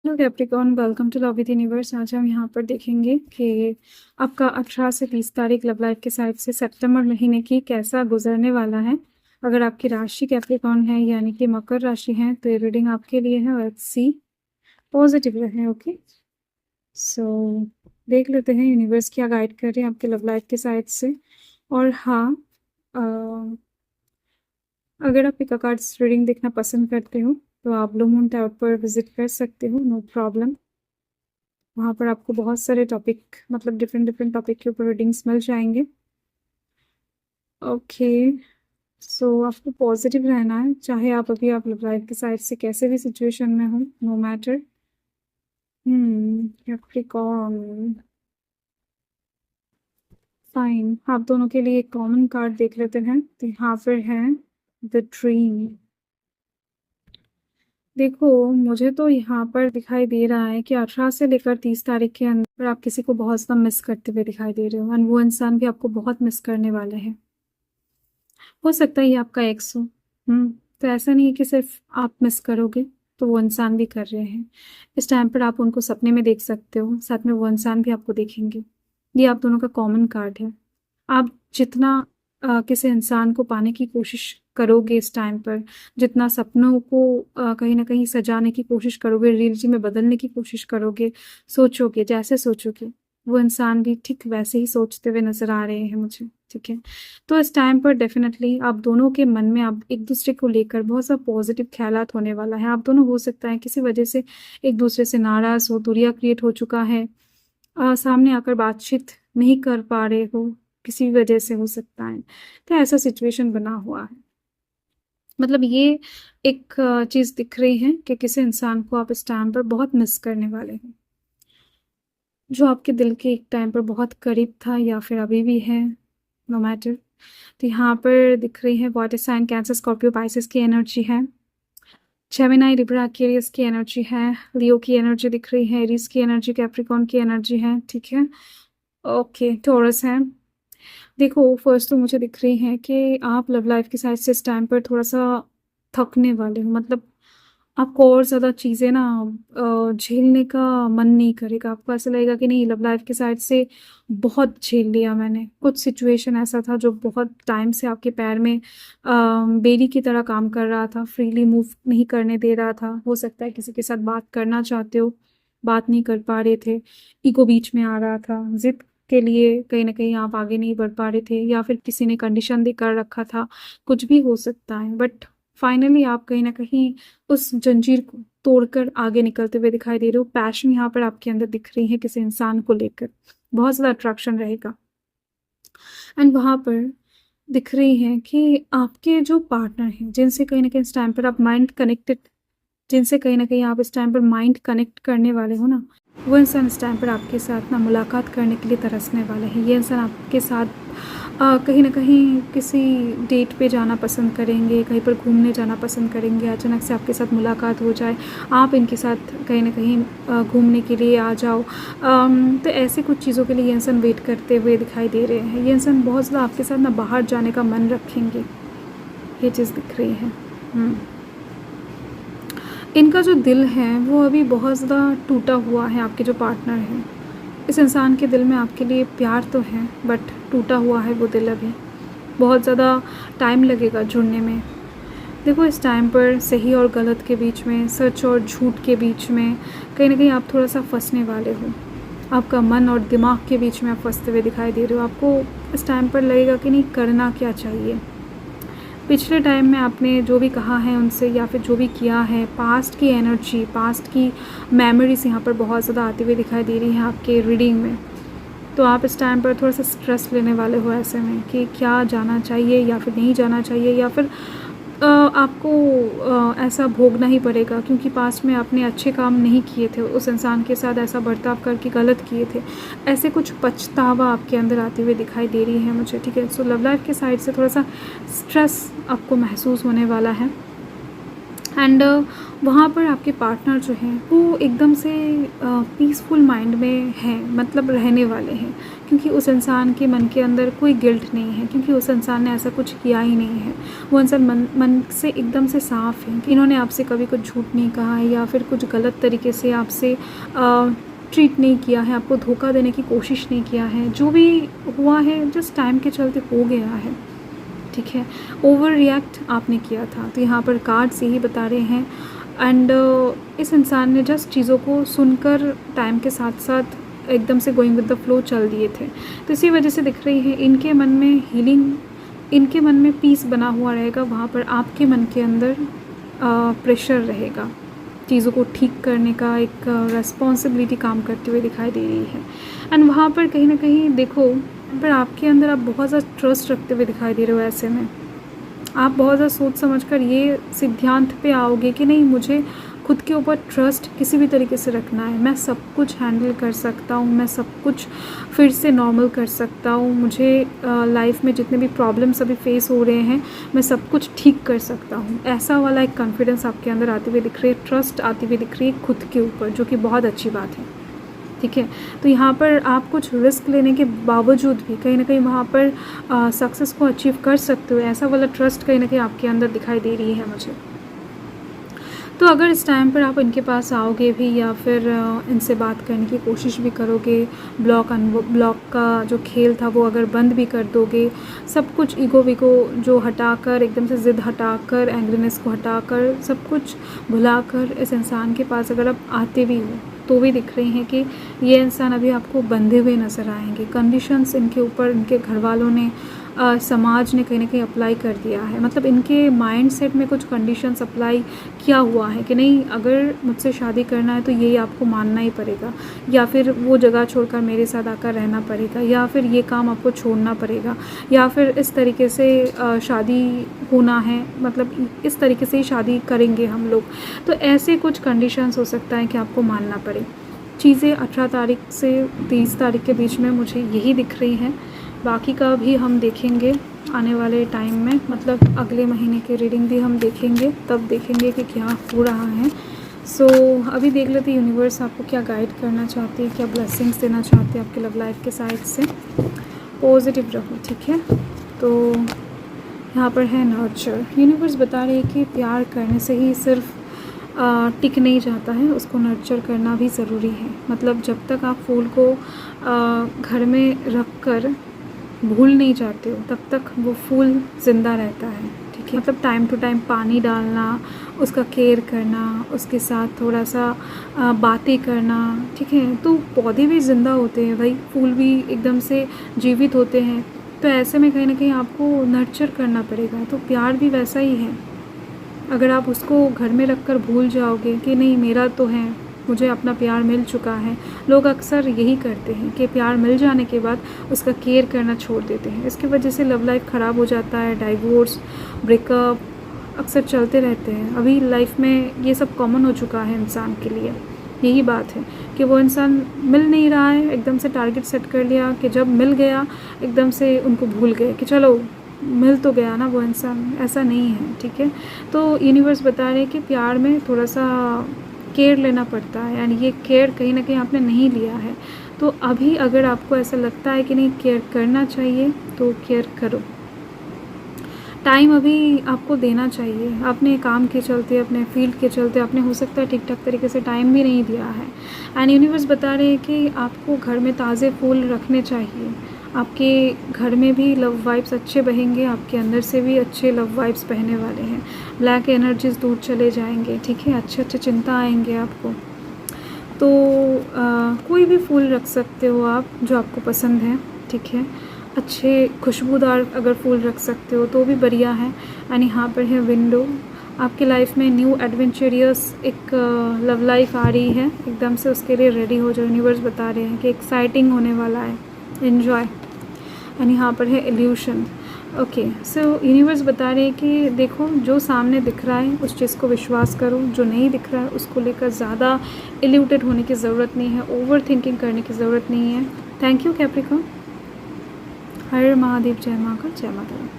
Hello Capricorn, welcome to love with universe. आज हम यहाँ पर देखेंगे कि आपका 18 से 30 तारीख लव लाइफ के साइड से सितंबर महीने की कैसा गुजरने वाला है। अगर आपकी राशि कैप्रिकॉर्न है यानी कि मकर राशि है तो ये रीडिंग आपके लिए है। और सी पॉजिटिव रहे। ओके, सो देख लेते हैं यूनिवर्स क्या गाइड कर रहे हैं आपके लव लाइफ के साइड से। और हाँ, अ, अगर आप पिका कार्ड्स रीडिंग देखना पसंद करते हो तो आप ब्लू मून टैरोट पर विजिट कर सकते हो, नो प्रॉब्लम। वहाँ पर आपको बहुत सारे टॉपिक मतलब डिफरेंट डिफरेंट टॉपिक के ऊपर रीडिंग्स मिल जाएंगे। ओके, सो आपको पॉजिटिव रहना है, चाहे आप लव लाइफ के साइड से कैसे भी सिचुएशन में हो, नो मैटर। Capricorn, fine. आप दोनों के लिए एक कॉमन कार्ड देख लेते हैं। तो यहाँ पर है द ड्रीम। देखो, मुझे तो यहाँ पर दिखाई दे रहा है कि 18 से लेकर 30 तारीख के अंदर आप किसी को बहुत ज़्यादा मिस करते हुए दिखाई दे रहे हो, और वो इंसान भी आपको बहुत मिस करने वाला है। हो सकता है ये आपका एक्स हो। तो ऐसा नहीं है कि सिर्फ आप मिस करोगे, तो वो इंसान भी कर रहे हैं। इस टाइम पर आप उनको सपने में देख सकते हो, साथ में वो इंसान भी आपको देखेंगे। ये आप दोनों का कॉमन कार्ड है। आप जितना किसी इंसान को पाने की कोशिश करोगे इस टाइम पर, जितना सपनों को कहीं ना कहीं सजाने की कोशिश करोगे, रियलिटी में बदलने की कोशिश करोगे, सोचोगे, जैसे सोचोगे वो इंसान भी ठीक वैसे ही सोचते हुए नजर आ रहे हैं मुझे। ठीक है, तो इस टाइम पर डेफिनेटली आप दोनों के मन में आप एक दूसरे को लेकर बहुत सा पॉजिटिव ख्यालात होने वाला है। आप दोनों हो सकता है किसी वजह से एक दूसरे से नाराज हो, दूरियां क्रिएट हो चुका है, सामने आकर बातचीत नहीं कर पा रहे हो, किसी वजह से हो सकता है। तो ऐसा सिचुएशन बना हुआ है। मतलब ये एक चीज दिख रही है कि किसी इंसान को आप इस टाइम पर बहुत मिस करने वाले हैं, जो आपके दिल के एक टाइम पर बहुत करीब था या फिर अभी भी है, नो मैटर। तो यहाँ पर दिख रही है water sign, Cancer, Scorpio, Pisces की एनर्जी है। जेमिनी, लिब्रा, एक्वेरियस की एनर्जी है। लियो की एनर्जी दिख रही है। एरीज की एनर्जी, कैप्रिकॉर्न की एनर्जी है। ठीक है, ओके, टॉरस है। देखो, फर्स्ट तो मुझे दिख रही है कि आप लव लाइफ के साइड से इस टाइम पर थोड़ा सा थकने वाले हो। मतलब आपको और ज़्यादा चीज़ें ना झेलने का मन नहीं करेगा। आपको ऐसा लगेगा कि नहीं, लव लाइफ के साइड से बहुत झेल लिया मैंने। कुछ सिचुएशन ऐसा था जो बहुत टाइम से आपके पैर में बेड़ी की तरह काम कर रहा था, फ्रीली मूव नहीं करने दे रहा था। हो सकता है किसी के साथ बात करना चाहते हो, बात नहीं कर पा रहे थे, ईगो बीच में आ रहा था, जिद के लिए कहीं ना कहीं आप आगे नहीं बढ़ पा रहे थे, या फिर किसी ने कंडीशन दे कर रखा था। कुछ भी हो सकता है, बट फाइनली आप कहीं ना कहीं उस जंजीर को तोड़कर आगे निकलते हुए दिखाई दे रहे हो। पैशन यहाँ पर आपके अंदर दिख रही है किसी इंसान को लेकर, बहुत ज़्यादा अट्रैक्शन रहेगा। एंड वहाँ पर दिख रही है कि आपके जो पार्टनर हैं, जिनसे कहीं ना कहीं इस टाइम पर आप माइंड कनेक्टेड, जिनसे कहीं ना कहीं आप इस टाइम पर माइंड कनेक्ट करने वाले हो ना, वो इंसान इस टाइम पर आपके साथ ना मुलाकात करने के लिए तरसने वाले हैं। ये इंसान आपके साथ कहीं ना कहीं किसी डेट पे जाना पसंद करेंगे, कहीं पर घूमने जाना पसंद करेंगे। अचानक से आपके साथ मुलाकात हो जाए, आप इनके साथ कहीं ना कहीं घूमने के लिए आ जाओ। तो ऐसे कुछ चीज़ों के लिए ये इंसान वेट करते हुए दिखाई दे रहे हैं। ये इंसान बहुत ज़्यादा आपके साथ ना बाहर जाने का मन रखेंगे, ये चीज़ दिख रही है। इनका जो दिल है वो अभी बहुत ज़्यादा टूटा हुआ है। आपके जो पार्टनर हैं, इस इंसान के दिल में आपके लिए प्यार तो है, बट टूटा हुआ है वो दिल। अभी बहुत ज़्यादा टाइम लगेगा जुड़ने में। देखो, इस टाइम पर सही और गलत के बीच में, सच और झूठ के बीच में कहीं ना कहीं आप थोड़ा सा फंसने वाले हो। आपका मन और दिमाग के बीच में आप फंसते हुए दिखाई दे रहे हो। आपको इस टाइम पर लगेगा कि नहीं, करना क्या चाहिए। पिछले टाइम में आपने जो भी कहा है उनसे, या फिर जो भी किया है, पास्ट की एनर्जी, पास्ट की मेमोरीज यहाँ पर बहुत ज़्यादा आती हुई दिखाई दे रही हैं आपके रीडिंग में। तो आप इस टाइम पर थोड़ा सा स्ट्रेस लेने वाले हो ऐसे में कि क्या जाना चाहिए या फिर नहीं जाना चाहिए, या फिर आपको ऐसा भोगना ही पड़ेगा क्योंकि पास्ट में आपने अच्छे काम नहीं किए थे, उस इंसान के साथ ऐसा बर्ताव करके गलत किए थे। ऐसे कुछ पछतावा आपके अंदर आती हुई दिखाई दे रही है मुझे। ठीक है, सो लव लाइफ के साइड से थोड़ा सा स्ट्रेस आपको महसूस होने वाला है। एंड वहाँ पर आपके पार्टनर जो हैं वो एकदम से पीसफुल माइंड में हैं, मतलब रहने वाले हैं, क्योंकि उस इंसान के मन के अंदर कोई गिल्ट नहीं है, क्योंकि उस इंसान ने ऐसा कुछ किया ही नहीं है। वो इंसान मन से एकदम से साफ़ है कि इन्होंने आपसे कभी कुछ झूठ नहीं कहा है या फिर कुछ गलत तरीके से आपसे ट्रीट नहीं किया है, आपको धोखा देने की कोशिश नहीं किया है। जो भी हुआ है जस्ट टाइम के चलते हो गया है, ठीक है। ओवर रिएक्ट आपने किया था, तो यहाँ पर कार्ड्स यही बता रहे हैं। एंड इस इंसान ने जस्ट चीज़ों को सुनकर टाइम के साथ साथ एकदम से गोइंग विद द फ्लो चल दिए थे, तो इसी वजह से दिख रही है इनके मन में हीलिंग, इनके मन में पीस बना हुआ रहेगा। वहाँ पर आपके मन के अंदर प्रेशर रहेगा, चीज़ों को ठीक करने का एक रेस्पॉन्सिबिलिटी काम करते हुए दिखाई दे रही है। एंड वहाँ पर कहीं ना कहीं देखो, पर आपके अंदर आप बहुत ज़्यादा ट्रस्ट रखते हुए दिखाई दे रहे हो। ऐसे में आप बहुत ज़्यादा सोच समझकर ये सिद्धांत पे आओगे कि नहीं, मुझे खुद के ऊपर ट्रस्ट किसी भी तरीके से रखना है, मैं सब कुछ हैंडल कर सकता हूँ, मैं सब कुछ फिर से नॉर्मल कर सकता हूँ, मुझे लाइफ में जितने भी प्रॉब्लम्स अभी फेस हो रहे हैं मैं सब कुछ ठीक कर सकता हूँ। ऐसा वाला एक कॉन्फिडेंस आपके अंदर आती हुई दिख रही है, ट्रस्ट आती हुई दिख रही है खुद के ऊपर, जो कि बहुत अच्छी बात है, ठीक है। तो यहाँ पर आप कुछ रिस्क लेने के बावजूद भी कहीं ना कहीं वहाँ पर सक्सेस को अचीव कर सकते हो, ऐसा वाला ट्रस्ट कहीं ना कहीं आपके अंदर दिखाई दे रही है मुझे। तो अगर इस टाइम पर आप इनके पास आओगे भी या फिर इनसे बात करने की कोशिश भी करोगे, ब्लॉक का जो खेल था वो अगर बंद भी कर दोगे, सब कुछ ईगो वीगो जो हटाकर, एकदम से ज़िद हटाकर, एंग्रीनेस को हटाकर, सब कुछ भुलाकर इस इंसान के पास अगर आप आते भी हो, तो भी दिख रही हैं कि ये इंसान अभी आपको बंधे हुए नज़र आएंगे। कंडीशंस इनके ऊपर इनके घर वालों ने, समाज ने कहीं ना कहीं अप्लाई कर दिया है, मतलब इनके माइंड सेट में कुछ कंडीशंस अप्लाई किया हुआ है कि नहीं, अगर मुझसे शादी करना है तो ये आपको मानना ही पड़ेगा, या फिर वो जगह छोड़कर मेरे साथ आकर रहना पड़ेगा, या फिर ये काम आपको छोड़ना पड़ेगा, या फिर इस तरीके से शादी होना है, मतलब इस तरीके से ही शादी करेंगे हम लोग। तो ऐसे कुछ कंडीशंस हो सकता है कि आपको मानना पड़े। चीज़ें 18 तारीख से 30 तारीख के बीच में मुझे यही दिख रही हैं, बाकी का भी हम देखेंगे आने वाले टाइम में, मतलब अगले महीने की रीडिंग भी हम देखेंगे, तब देखेंगे कि क्या हो रहा है। सो अभी देख लेते यूनिवर्स आपको क्या गाइड करना चाहती है, क्या ब्लेसिंग्स देना चाहती है आपके लव लाइफ के साइड से। पॉजिटिव रहो, ठीक है। तो यहाँ पर है नर्चर, यूनिवर्स बता रही है कि प्यार करने से ही सिर्फ टिक नहीं जाता है, उसको नर्चर करना भी ज़रूरी है। मतलब जब तक आप फूल को घर में रख कर भूल नहीं जाते हो, तब तक वो फूल ज़िंदा रहता है, ठीक है। मतलब टाइम टू टाइम पानी डालना, उसका केयर करना, उसके साथ थोड़ा सा बातें करना, ठीक है। तो पौधे भी ज़िंदा होते हैं भाई, फूल भी एकदम से जीवित होते हैं, तो ऐसे में कहीं ना कहीं आपको नर्चर करना पड़ेगा। तो प्यार भी वैसा ही है, अगर आप उसको घर में रख कर भूल जाओगे कि नहीं मेरा तो है, मुझे अपना प्यार मिल चुका है, लोग अक्सर यही करते हैं कि प्यार मिल जाने के बाद उसका केयर करना छोड़ देते हैं। इसकी वजह से लव लाइफ ख़राब हो जाता है, डाइवोर्स, ब्रेकअप अक्सर चलते रहते हैं। अभी लाइफ में ये सब कॉमन हो चुका है इंसान के लिए। यही बात है कि वो इंसान मिल नहीं रहा है, एकदम से टारगेट सेट कर लिया कि जब मिल गया एकदम से उनको भूल गए कि चलो मिल तो गया ना वो इंसान, ऐसा नहीं है, ठीक है। तो यूनिवर्स बता रहे हैं कि प्यार में थोड़ा सा केयर लेना पड़ता है, यानी ये केयर कहीं ना कहीं आपने नहीं लिया है। तो अभी अगर आपको ऐसा लगता है कि नहीं केयर करना चाहिए, तो केयर करो, टाइम अभी आपको देना चाहिए। अपने काम के चलते, अपने फील्ड के चलते आपने हो सकता है ठीक ठाक तरीके से टाइम भी नहीं दिया है। एंड यूनिवर्स बता रहे हैं कि आपको घर में ताज़े फूल रखने चाहिए, आपके घर में भी लव वाइब्स अच्छे बहेंगे, आपके अंदर से भी अच्छे लव वाइब्स बहने वाले हैं, ब्लैक एनर्जीज दूर चले जाएंगे, ठीक है। अच्छे अच्छे चिंता आएंगे आपको। तो कोई भी फूल रख सकते हो आप जो आपको पसंद है, ठीक है। अच्छे खुशबूदार अगर फूल रख सकते हो तो भी बढ़िया है। एंड यहाँ पर है विंडो, आपके लाइफ में न्यू एडवेंचरियस एक लव लाइफ आ रही है, एकदम से उसके लिए रेडी हो जाओ। यूनिवर्स बता रहे हैं कि एक्साइटिंग होने वाला है, एन्जॉय। एंड यहाँ पर है इल्यूशन, ओके। सो यूनिवर्स बता रहे हैं कि देखो जो सामने दिख रहा है उस चीज़ को विश्वास करो, जो नहीं दिख रहा है उसको लेकर ज़्यादा इल्यूटेड होने की ज़रूरत नहीं है, ओवर थिंकिंग करने की ज़रूरत नहीं है। Thank you Capricorn. हर महादेव, जय माँ का, जय माता दी।